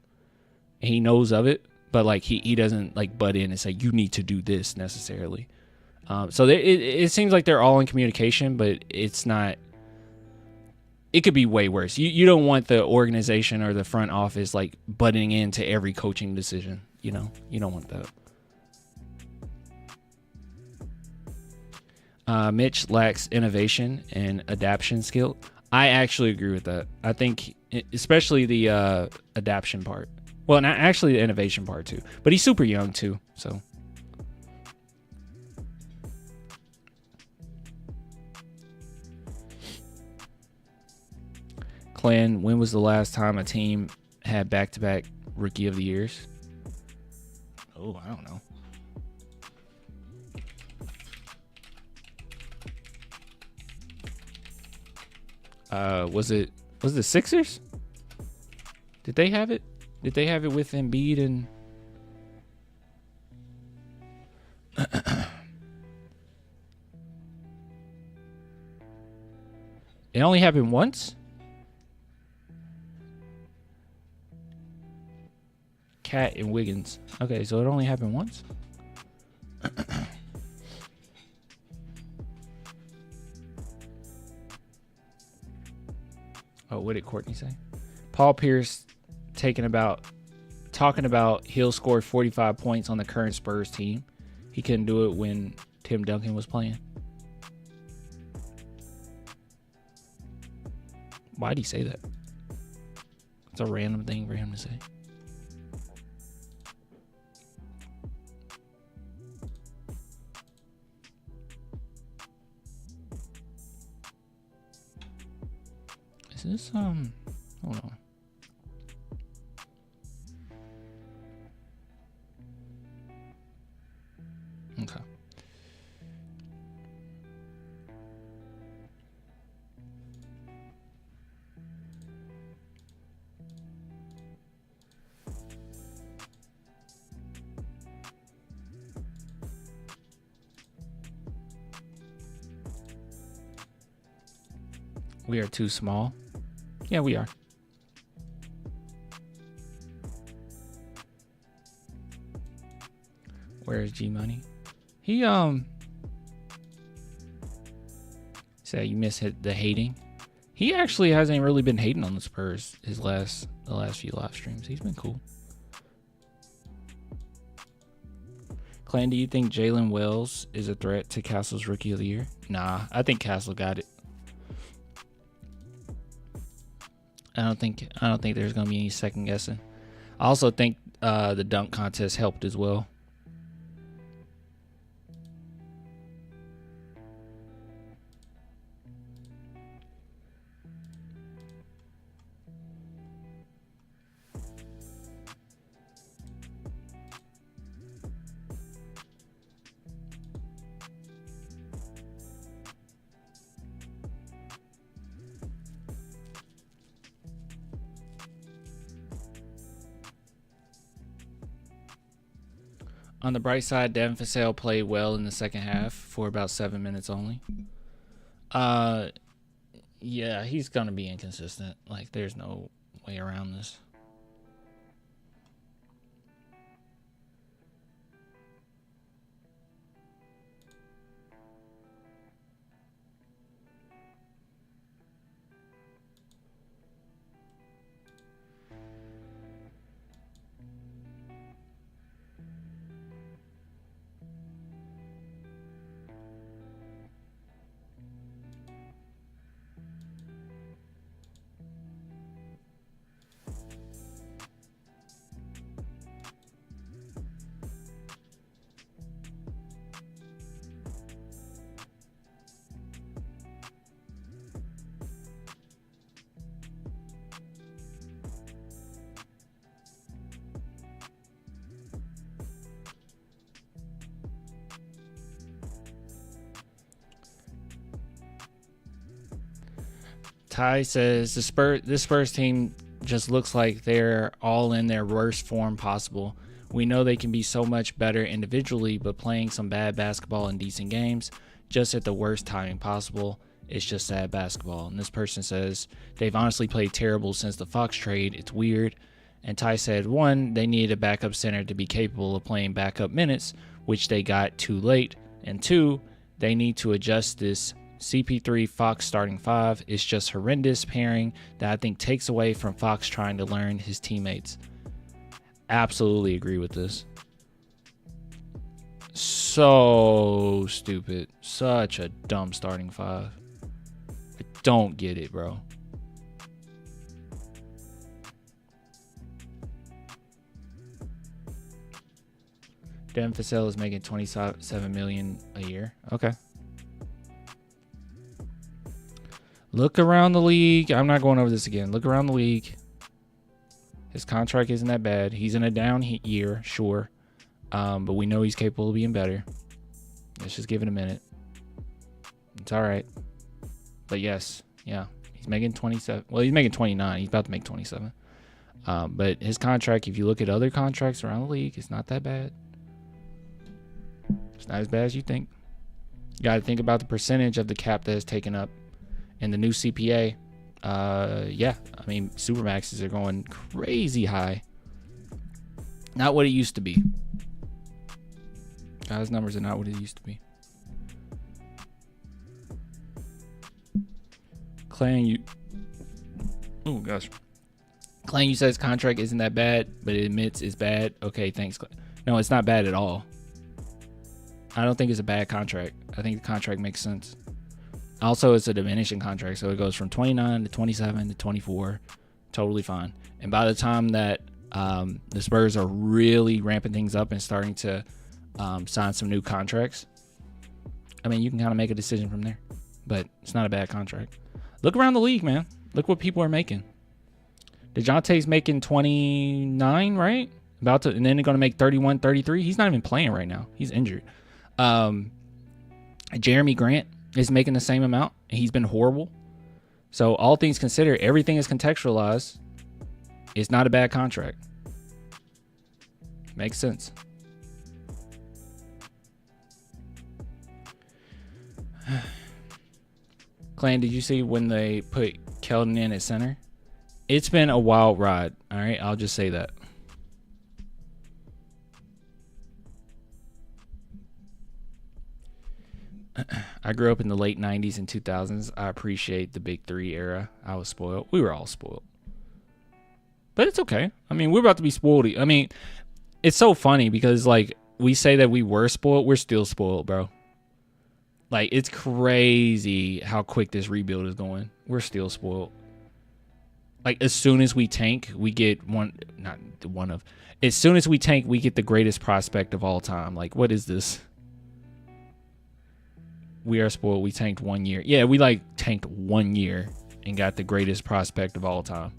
and he knows of it, but like he doesn't like butt in and say you need to do this necessarily. So it seems like they're all in communication, but it's not. It could be way worse. You don't want the organization or the front office like butting into every coaching decision. You don't want that. Mitch lacks innovation and adaptation skill. I actually agree with that. I think especially the adaptation part. Well, not actually the innovation part too. But he's super young too, so. playing. When was the last time a team had back-to-back Rookie of the Years? Oh, I don't know. Was it the Sixers? Did they have it? Did they have it with Embiid and? It only happened once? Cat and Wiggins. Okay, so it only happened once? Oh, what did Courtney say? Paul Pierce talking about he'll score 45 points on the current Spurs team. He couldn't do it when Tim Duncan was playing. Why'd he say that? It's a random thing for him to say. Is this, hold on. Okay. We are too small. Yeah, we are. Where is G Money? He said you miss the hating. He actually hasn't really been hating on the Spurs the last few live streams. He's been cool. Clan, do you think Jalen Wells is a threat to Castle's Rookie of the Year? Nah, I think Castle got it. I don't think there's gonna be any second guessing. I also think the dunk contest helped as well. On the bright side, Devin Vassell played well in the second half for about 7 minutes only. Yeah, he's gonna be inconsistent. Like, there's no way around this. Ty says this Spurs team just looks like they're all in their worst form possible. We know they can be so much better individually, but playing some bad basketball in decent games, just at the worst timing possible, it's just sad basketball. And this person says they've honestly played terrible since the Fox trade. It's weird. And Ty said, 1, they needed a backup center to be capable of playing backup minutes, which they got too late. And 2, they need to adjust this CP3 Fox starting 5 is just horrendous pairing that I think takes away from Fox trying to learn his teammates. Absolutely agree with this. So stupid. Such a dumb starting 5. I don't get it, bro. Devin Vassell is making $27 million a year. Okay. Look around the league. I'm not going over this again. Look around the league. His contract isn't that bad. He's in a down year, sure. But we know he's capable of being better. Let's just give it a minute. It's all right. But yes, yeah. He's making 27. Well, he's making 29. He's about to make 27. But his contract, if you look at other contracts around the league, it's not that bad. It's not as bad as you think. You got to think about the percentage of the cap that is taken up in the new CPA. Yeah, I mean, Supermaxes are going crazy high. Not what it used to be. Guys' numbers are not what it used to be. Clan, you... Oh, gosh. Clan, you said his contract isn't that bad, but it admits it's bad. Okay, thanks, Clan. No, it's not bad at all. I don't think it's a bad contract. I think the contract makes sense. Also, it's a diminishing contract, so it goes from 29 to 27 to 24. Totally fine. And by the time that the Spurs are really ramping things up and starting to sign some new contracts, I mean, you can kind of make a decision from there. But it's not a bad contract. Look around the league, man. Look what people are making. Dejounte's making 29, right? And then they're going to make 31, 33. He's not even playing right now. He's injured. Jeremy Grant is making the same amount. He's been horrible. So all things considered, everything is contextualized. It's not a bad contract. Makes sense. Clan, did you see when they put Keldon in at center? It's been a wild ride. All right, I'll just say that. I grew up in the late 90s and 2000s. I appreciate the Big Three era. I was spoiled. We were all spoiled. But it's okay. I mean, we're about to be spoiled. I mean, it's so funny because, like, we say that we were spoiled. We're still spoiled, bro. Like, it's crazy how quick this rebuild is going. We're still spoiled. Like, as soon as we tank, we get as soon as we tank, we get the greatest prospect of all time. Like, what is this? We are spoiled. We tanked 1 year. Yeah, we like tanked 1 year and got the greatest prospect of all time.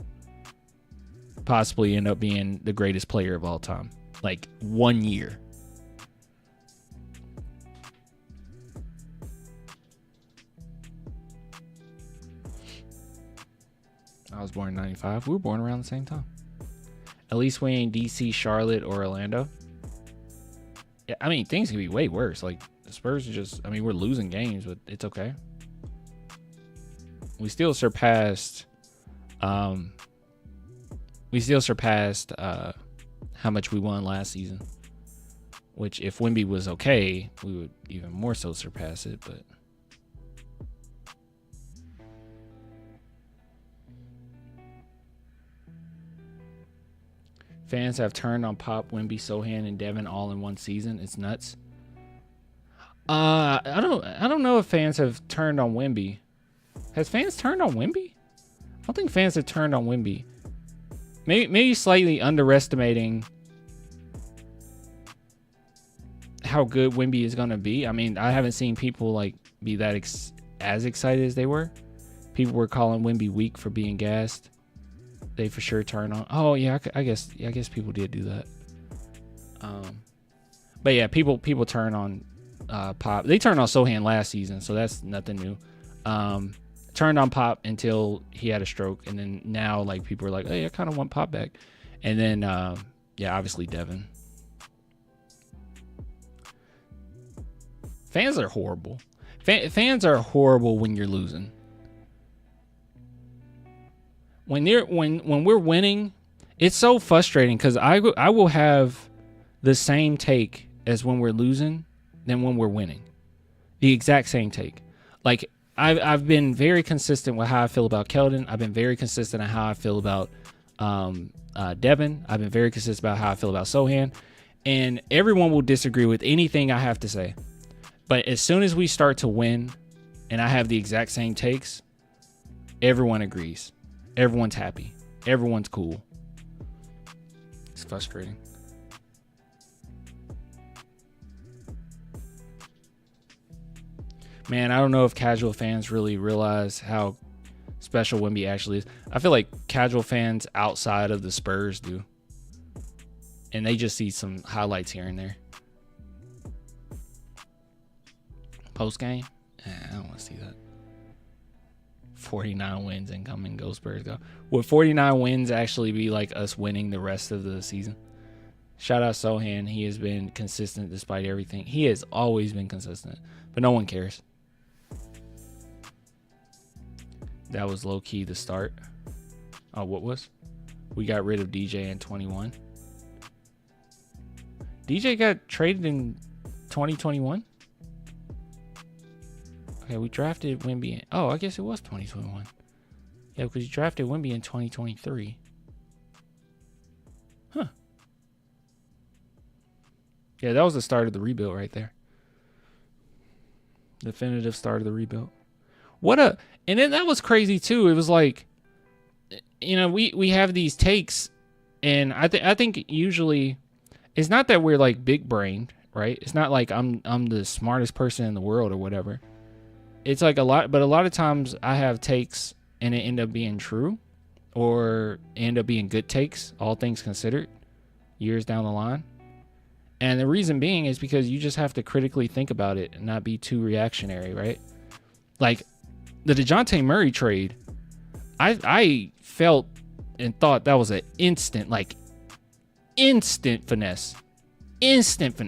Possibly end up being the greatest player of all time. Like 1 year. I was born in 95. We were born around the same time. At least we ain't DC, Charlotte, or Orlando. Yeah, I mean, things can be way worse. Like, the Spurs are just, I mean, we're losing games, but it's okay. We still surpassed how much we won last season. Which, if Wemby was okay, we would even more so surpass it, but fans have turned on Pop, Wemby, Sohan, and Devin all in one season. It's nuts. I don't know if fans have turned on Wemby. Has fans turned on Wemby? I don't think fans have turned on Wemby. Maybe slightly underestimating how good Wemby is going to be. I mean, I haven't seen people like be that as excited as they were. People were calling Wemby weak for being gassed. They for sure turn on. Oh yeah, I guess people did do that. But yeah, people turn on Pop. They turned on Sohan last season, so that's nothing new. Turned on Pop until he had a stroke, and then now like people are like, hey, I kind of want Pop back. And then yeah, obviously Devin. Fans are horrible. Fans are horrible when you're losing. When we're winning, it's so frustrating because I will have the same take as when we're losing than when we're winning. The exact same take. Like I've been very consistent with how I feel about Keldon. I've been very consistent on how I feel about Devin. I've been very consistent about how I feel about Sohan. And everyone will disagree with anything I have to say. But as soon as we start to win and I have the exact same takes, everyone agrees. Everyone's happy. Everyone's cool. It's frustrating. Man, I don't know if casual fans really realize how special Wemby actually is. I feel like casual fans outside of the Spurs do. And they just see some highlights here and there. Post game? I don't want to see that. 49 wins incoming, go Spurs go. Would 49 wins actually be like us winning the rest of the season? Shout out Sohan. He has been consistent despite everything. He has always been consistent, but no one cares. That was low-key the start. Oh, what was? We got rid of DJ in 21. DJ got traded in 2021? Okay, we drafted Wemby in... Oh, I guess it was 2021. Yeah, because you drafted Wemby in 2023. Huh. Yeah, that was the start of the rebuild right there. Definitive start of the rebuild. And then that was crazy too. It was like, you know, we have these takes, and I think usually it's not that we're like big brained, right? It's not like I'm the smartest person in the world or whatever. It's like a lot of times I have takes and it end up being true, or end up being good takes, all things considered, years down the line. And the reason being is because you just have to critically think about it and not be too reactionary, right? Like the Dejounte Murray trade, I felt and thought that was an instant finesse.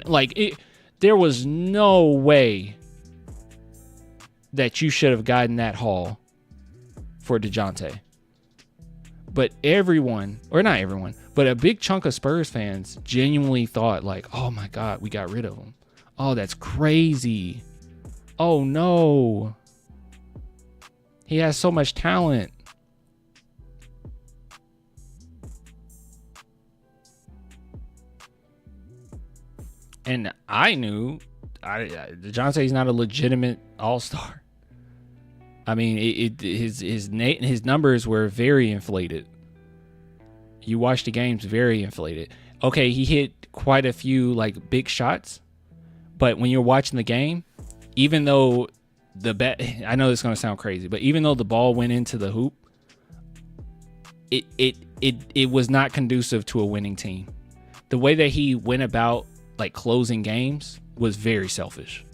Like there was no way that you should have gotten that haul for Dejounte. But everyone, or not everyone, but a big chunk of Spurs fans genuinely thought like, oh my God, we got rid of him. Oh, that's crazy. Oh no. He has so much talent. And I knew DeJounte's not a legitimate all-star. I mean, his numbers were very inflated. You watch the games, very inflated. Okay, he hit quite a few like big shots, but when you're watching the game, even though I know this is gonna sound crazy, but even though the ball went into the hoop, it was not conducive to a winning team. The way that he went about like closing games was very selfish.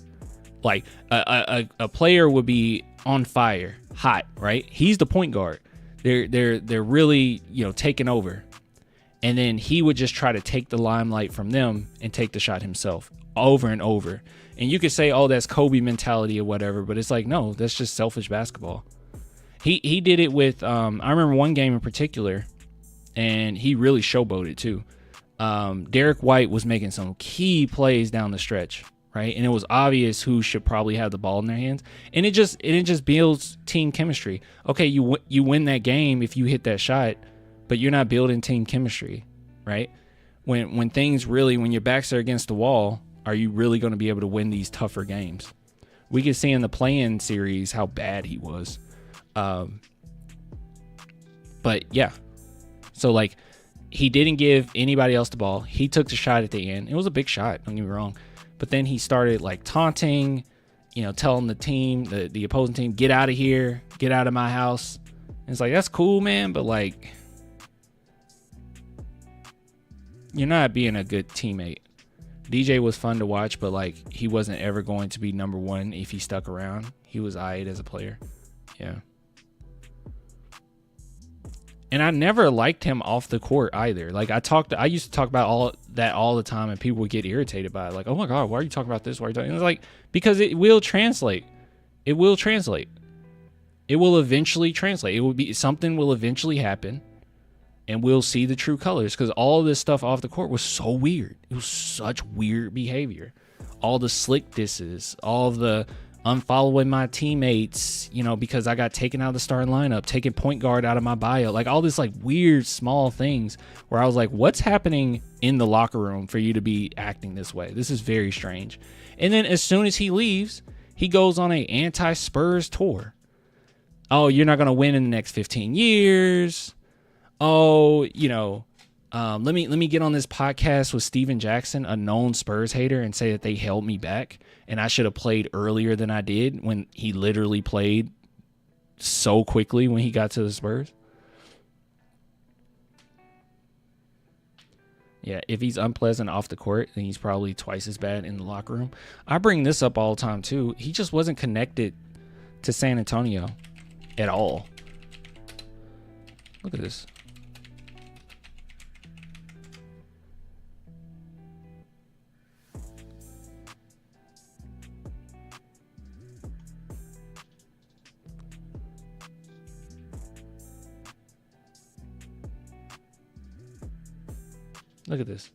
Like a player would be on fire, hot, right? He's the point guard. They're really, taking over. And then he would just try to take the limelight from them and take the shot himself over and over. And you could say, oh, that's Kobe mentality or whatever, but it's like, no, that's just selfish basketball. He did it with, I remember one game in particular, and he really showboated too. Derek White was making some key plays down the stretch, right? And it was obvious who should probably have the ball in their hands. And it just builds team chemistry. Okay, you win that game if you hit that shot, but you're not building team chemistry, right? When your backs are against the wall, are you really going to be able to win these tougher games? We could see in the play-in series how bad he was. But yeah, so like he didn't give anybody else the ball. He took the shot at the end. It was a big shot, don't get me wrong. But then he started like taunting, telling the team, the opposing team, get out of here, get out of my house. And it's like, that's cool, man, but like, you're not being a good teammate. DJ was fun to watch, but like he wasn't ever going to be number one if he stuck around. He was aight as a player. Yeah. And I never liked him off the court either. Like I used to talk about all that all the time, and people would get irritated by it. Like, oh my God, why are you talking about this? Why are you talking? And it's like, because it will translate. It will translate. It will eventually translate. It will be, something will eventually happen, and we'll see the true colors. Because all this stuff off the court was so weird. It was such weird behavior. All the slick disses, all the unfollowing my teammates, because I got taken out of the starting lineup, taking point guard out of my bio, like all this like weird small things where I was like, what's happening in the locker room for you to be acting this way? This is very strange. And then as soon as he leaves, he goes on a anti-Spurs tour. Oh, you're not going to win in the next 15 years. Oh, let me get on this podcast with Steven Jackson, a known Spurs hater, and say that they held me back and I should have played earlier than I did, when he literally played so quickly when he got to the Spurs. Yeah, if he's unpleasant off the court, then he's probably twice as bad in the locker room. I bring this up all the time, too. He just wasn't connected to San Antonio at all. Look at this. Look at this.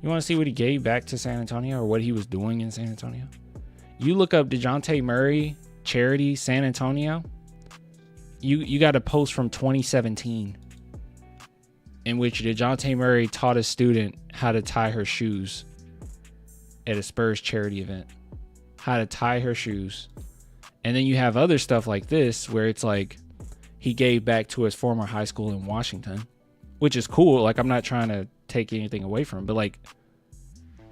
You want to see what he gave back to San Antonio or what he was doing in San Antonio? You look up Dejounte Murray, charity, San Antonio. You got a post from 2017 in which Dejounte Murray taught a student how to tie her shoes at a Spurs charity event. How to tie her shoes. And then you have other stuff like this where it's like he gave back to his former high school in Washington, which is cool. Like, I'm not trying to take anything away from him, but like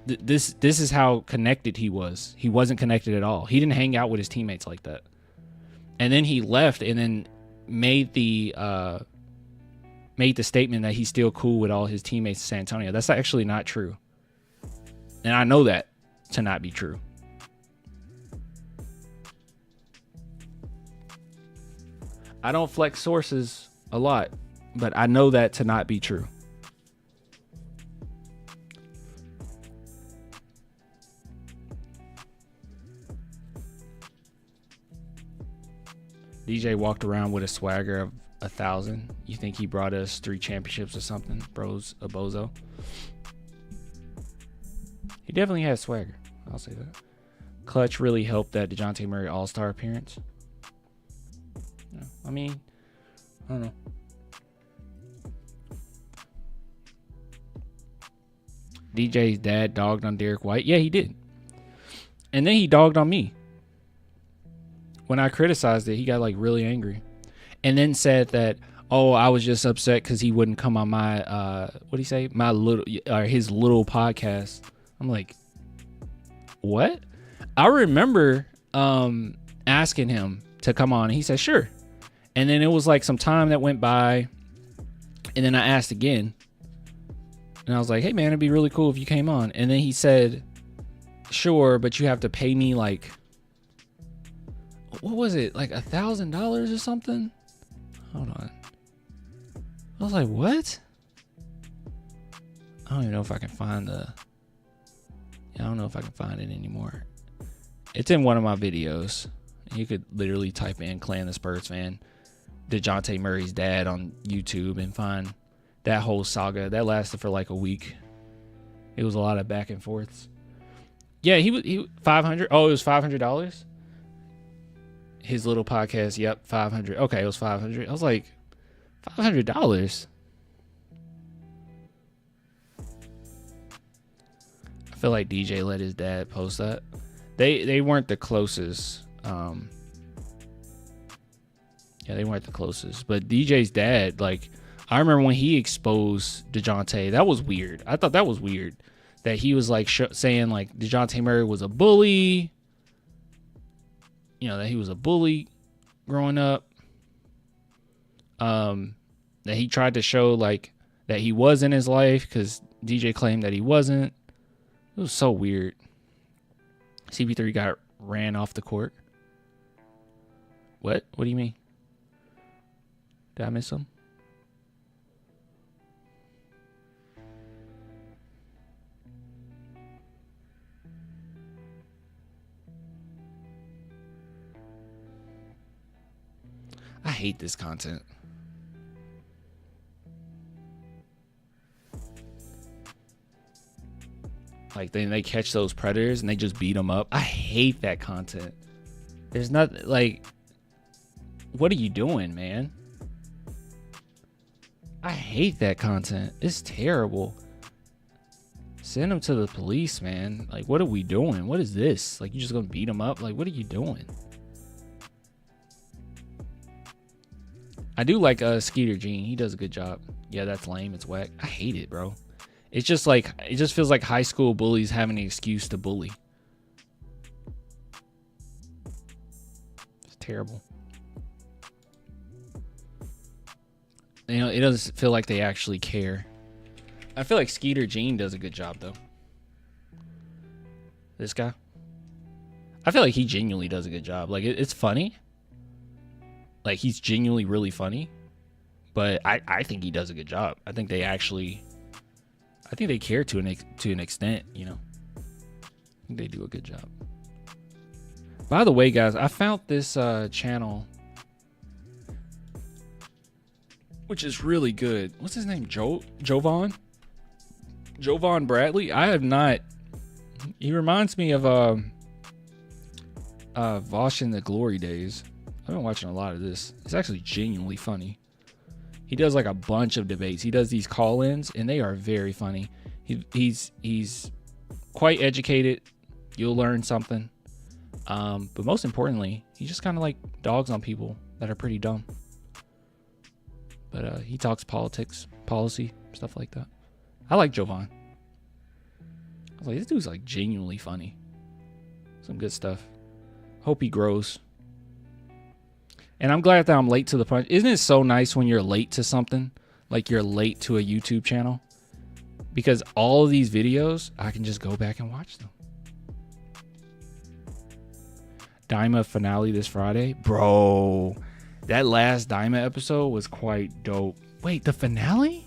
this is how connected he was. He wasn't connected at all. He didn't hang out with his teammates like that. And then he left and then made the statement that he's still cool with all his teammates in San Antonio. That's actually not true. And I know that to not be true. I don't flex sources a lot, but I know that to not be true. DJ walked around with a swagger of 1,000. You think he brought us 3 championships or something? Bro's a bozo. He definitely has swagger. I'll say that. Clutch really helped that Dejounte Murray All-Star appearance. Yeah, I mean, I don't know. DJ's dad dogged on Derek White. Yeah, he did. And then he dogged on me. When I criticized it, he got like really angry. And then said that, oh, I was just upset because he wouldn't come on my, what'd he say? My little, his little podcast. I'm like, what? I remember asking him to come on. He said, sure. And then it was like some time that went by. And then I asked again. And I was like, hey, man, it'd be really cool if you came on. And then he said, sure, but you have to pay me like, what was it? Like $1,000 or something? Hold on. I was like, what? I don't even know if I can find I don't know if I can find it anymore. It's in one of my videos. You could literally type in Clan the Spurs fan, Dejounte Murray's dad on YouTube and find that whole saga. That lasted for like a week. It was a lot of back and forths. Yeah, he 500. Oh, it was $500. His little podcast. Yep, 500. Okay, it was 500. I was like, $500. I feel like DJ let his dad post that. They weren't the closest. Yeah, they weren't the closest. But DJ's dad, like, I remember when he exposed Dejounte, that was weird. I thought that was weird. That he was like saying like Dejounte Murray was a bully. You know, that he was a bully growing up. That he tried to show like that he was in his life because DJ claimed that he wasn't. It was so weird. CP3 got ran off the court. What? What do you mean? Did I miss him? I hate this content. Like they catch those predators and they just beat them up. I hate that content. There's not like, what are you doing, man? I hate that content. It's terrible. Send them to the police, man. Like, what are we doing? What is this? Like, you just gonna beat them up? Like, what are you doing? I do like Skeeter Gene. He does a good job. Yeah, that's lame. It's whack. I hate it, bro. It's just like, it just feels like high school bullies having an excuse to bully. It's terrible. You know, it doesn't feel like they actually care. I feel like Skeeter Jean does a good job though. This guy, I feel like he genuinely does a good job. Like it's funny. Like he's genuinely really funny, but I think he does a good job. I think they care to an extent. You know, I think they do a good job. By the way, guys, I found this channel, which is really good. What's his name? Jovan Bradley. I have not. He reminds me of Vosh in the Glory days. I've been watching a lot of this. It's actually genuinely funny. He does like a bunch of debates. He does these call-ins, and they are very funny. He's quite educated. You'll learn something. But most importantly, he just kind of like dogs on people that are pretty dumb. But he talks politics, policy, stuff like that. I like Jovan. I was like, this dude's like genuinely funny. Some good stuff. Hope he grows. And I'm glad that I'm late to the punch. Isn't it so nice when you're late to something? Like you're late to a YouTube channel? Because all of these videos, I can just go back and watch them. Daima finale this Friday. Bro, that last Daima episode was quite dope. Wait, the finale?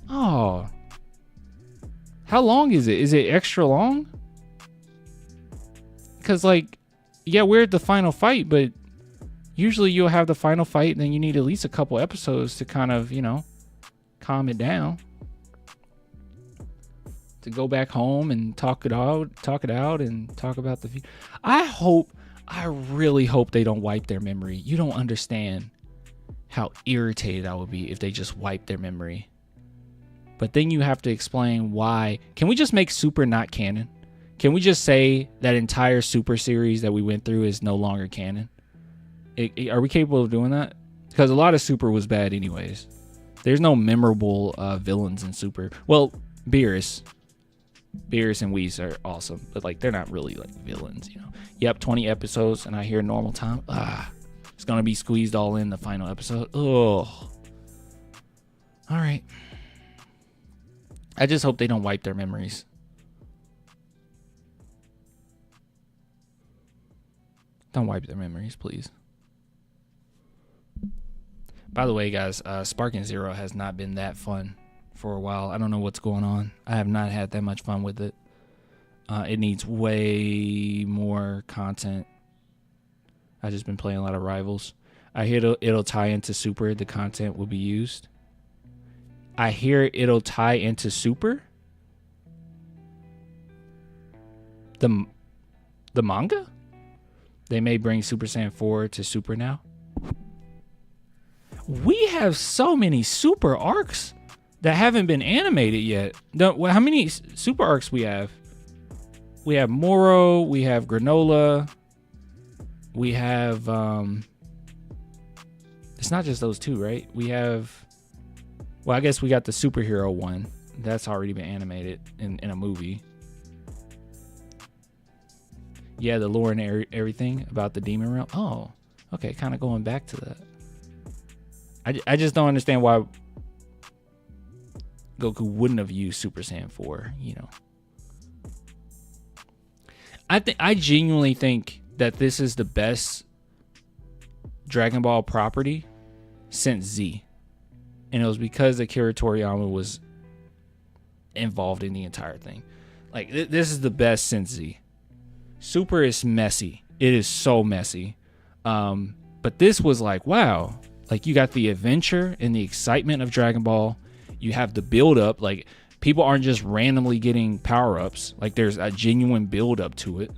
Oh. How long is it? Is it extra long? Because, like, yeah, we're at the final fight, but usually you'll have the final fight and then you need at least a couple episodes to kind of, you know, calm it down. To go back home and talk it out and talk about the future. I really hope they don't wipe their memory. You don't understand how irritated I would be if they just wipe their memory. But then you have to explain why. Can we just make Super not canon? Can we just say that entire Super series that we went through is no longer canon? Are we capable of doing that? Because a lot of Super was bad anyways. There's no memorable villains in Super. Well, Beerus and Whis are awesome, but like they're not really like villains, you know. Yep, 20 episodes, and I hear normal time. It's gonna be squeezed all in the final episode. Oh, all right. I just hope they don't wipe their memories. Don't wipe their memories, please. By the way, guys, Sparking Zero has not been that fun for a while. I don't know what's going on. I have not had that much fun with it. It needs way more content. I've just been playing a lot of Rivals. I hear it'll tie into Super. The content will be used. I hear it'll tie into Super. The manga? They may bring Super Saiyan 4 to Super now. We have so many Super arcs that haven't been animated yet. How many Super arcs we have? We have Moro, we have Granola, we have it's not just those two, right? We have, well, I guess we got the superhero one. That's already been animated in a movie. Yeah, the lore and everything about the demon realm. Oh, okay, kind of going back to that. I just don't understand why Goku wouldn't have used Super Saiyan 4, you know. I genuinely think that this is the best Dragon Ball property since Z. And it was because Akira Toriyama was involved in the entire thing. Like, this is the best since Z. Super is messy. It is so messy. But this was like, wow. Like, you got the adventure and the excitement of Dragon Ball. You have the build up. Like, people aren't just randomly getting power-ups. Like, there's a genuine build up to it.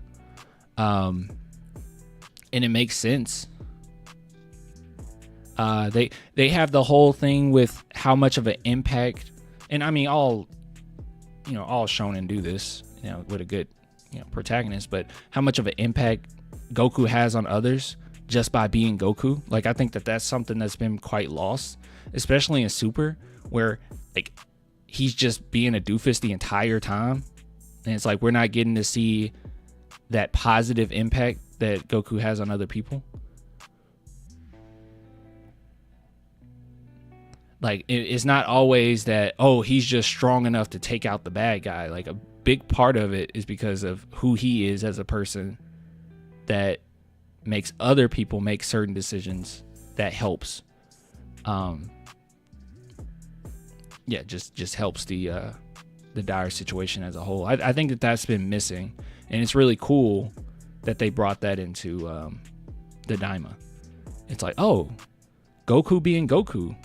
And it makes sense. They have the whole thing with how much of an impact, and I mean, all shonen do this, you know, with a good, you know, protagonist, but how much of an impact Goku has on others just by being Goku. Like, I think that that's something that's been quite lost, especially in Super, where like he's just being a doofus the entire time, and it's like we're not getting to see that positive impact that Goku has on other people. Like, it's not always that, oh, he's just strong enough to take out the bad guy. Like, a big part of it is because of who he is as a person that makes other people make certain decisions that helps. Just helps the dire situation as a whole. I think that that's been missing, and it's really cool that they brought that into the Daima. It's like, oh, Goku being Goku,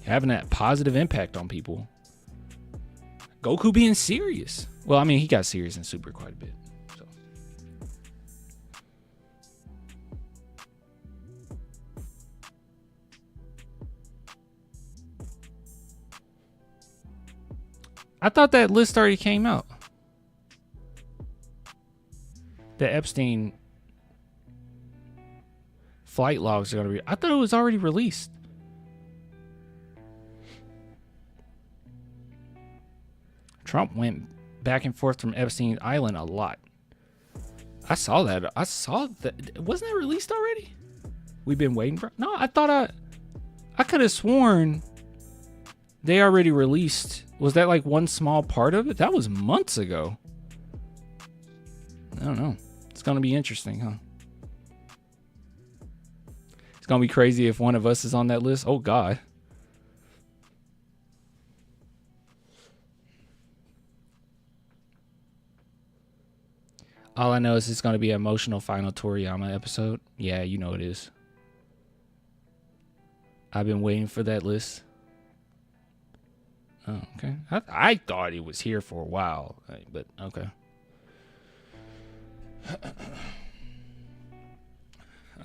having that positive impact on people. Goku being serious. Well, I mean, he got serious in Super quite a bit. So. I thought that list already came out. The Epstein flight logs are going to be... I thought it was already released. Trump went back and forth from Epstein Island a lot. I saw that. Wasn't that released already? We've been waiting for... No, I thought I could have sworn they already released. Was that like one small part of it? That was months ago. I don't know. It's going to be interesting, huh? It's going to be crazy if one of us is on that list. Oh, God. All I know is it's going to be an emotional final Toriyama episode. Yeah, you know it is. I've been waiting for that list. Oh, okay. I thought it was here for a while, but okay.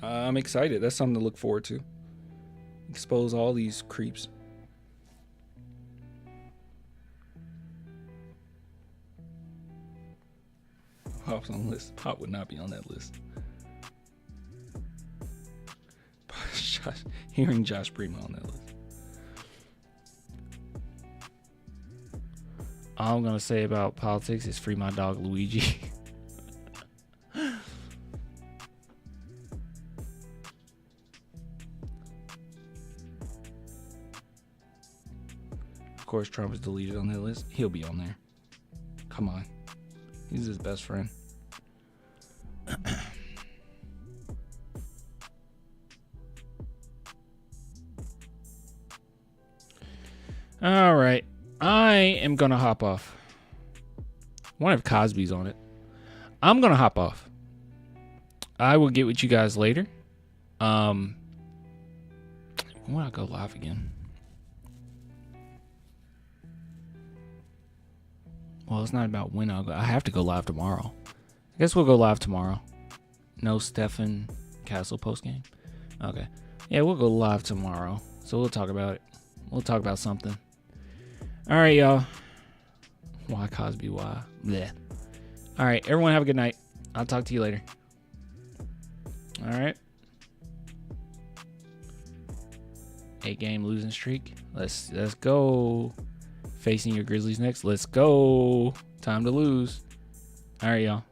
I'm excited. That's something to look forward to. Expose all these creeps. Pop's on the list. Pop would not be on that list. Hearing Josh Primo on that list. All I'm going to say about politics is free my dog Luigi. Of course, Trump is deleted on that list. He'll be on there. Come on. He's his best friend. All right. I am going to hop off. One of Cosby's on it. I'm going to hop off. I will get with you guys later. When I go live again? Well, it's not about when I'll go. I have to go live tomorrow. I guess we'll go live tomorrow. No Stephen Castle postgame. Okay. Yeah, we'll go live tomorrow. So we'll talk about it. We'll talk about something. All right, y'all. Why Cosby? Why? Bleh. All right, everyone have a good night. I'll talk to you later. All right. 8-game losing streak. Let's go. Facing your Grizzlies next. Let's go. Time to lose. All right, y'all.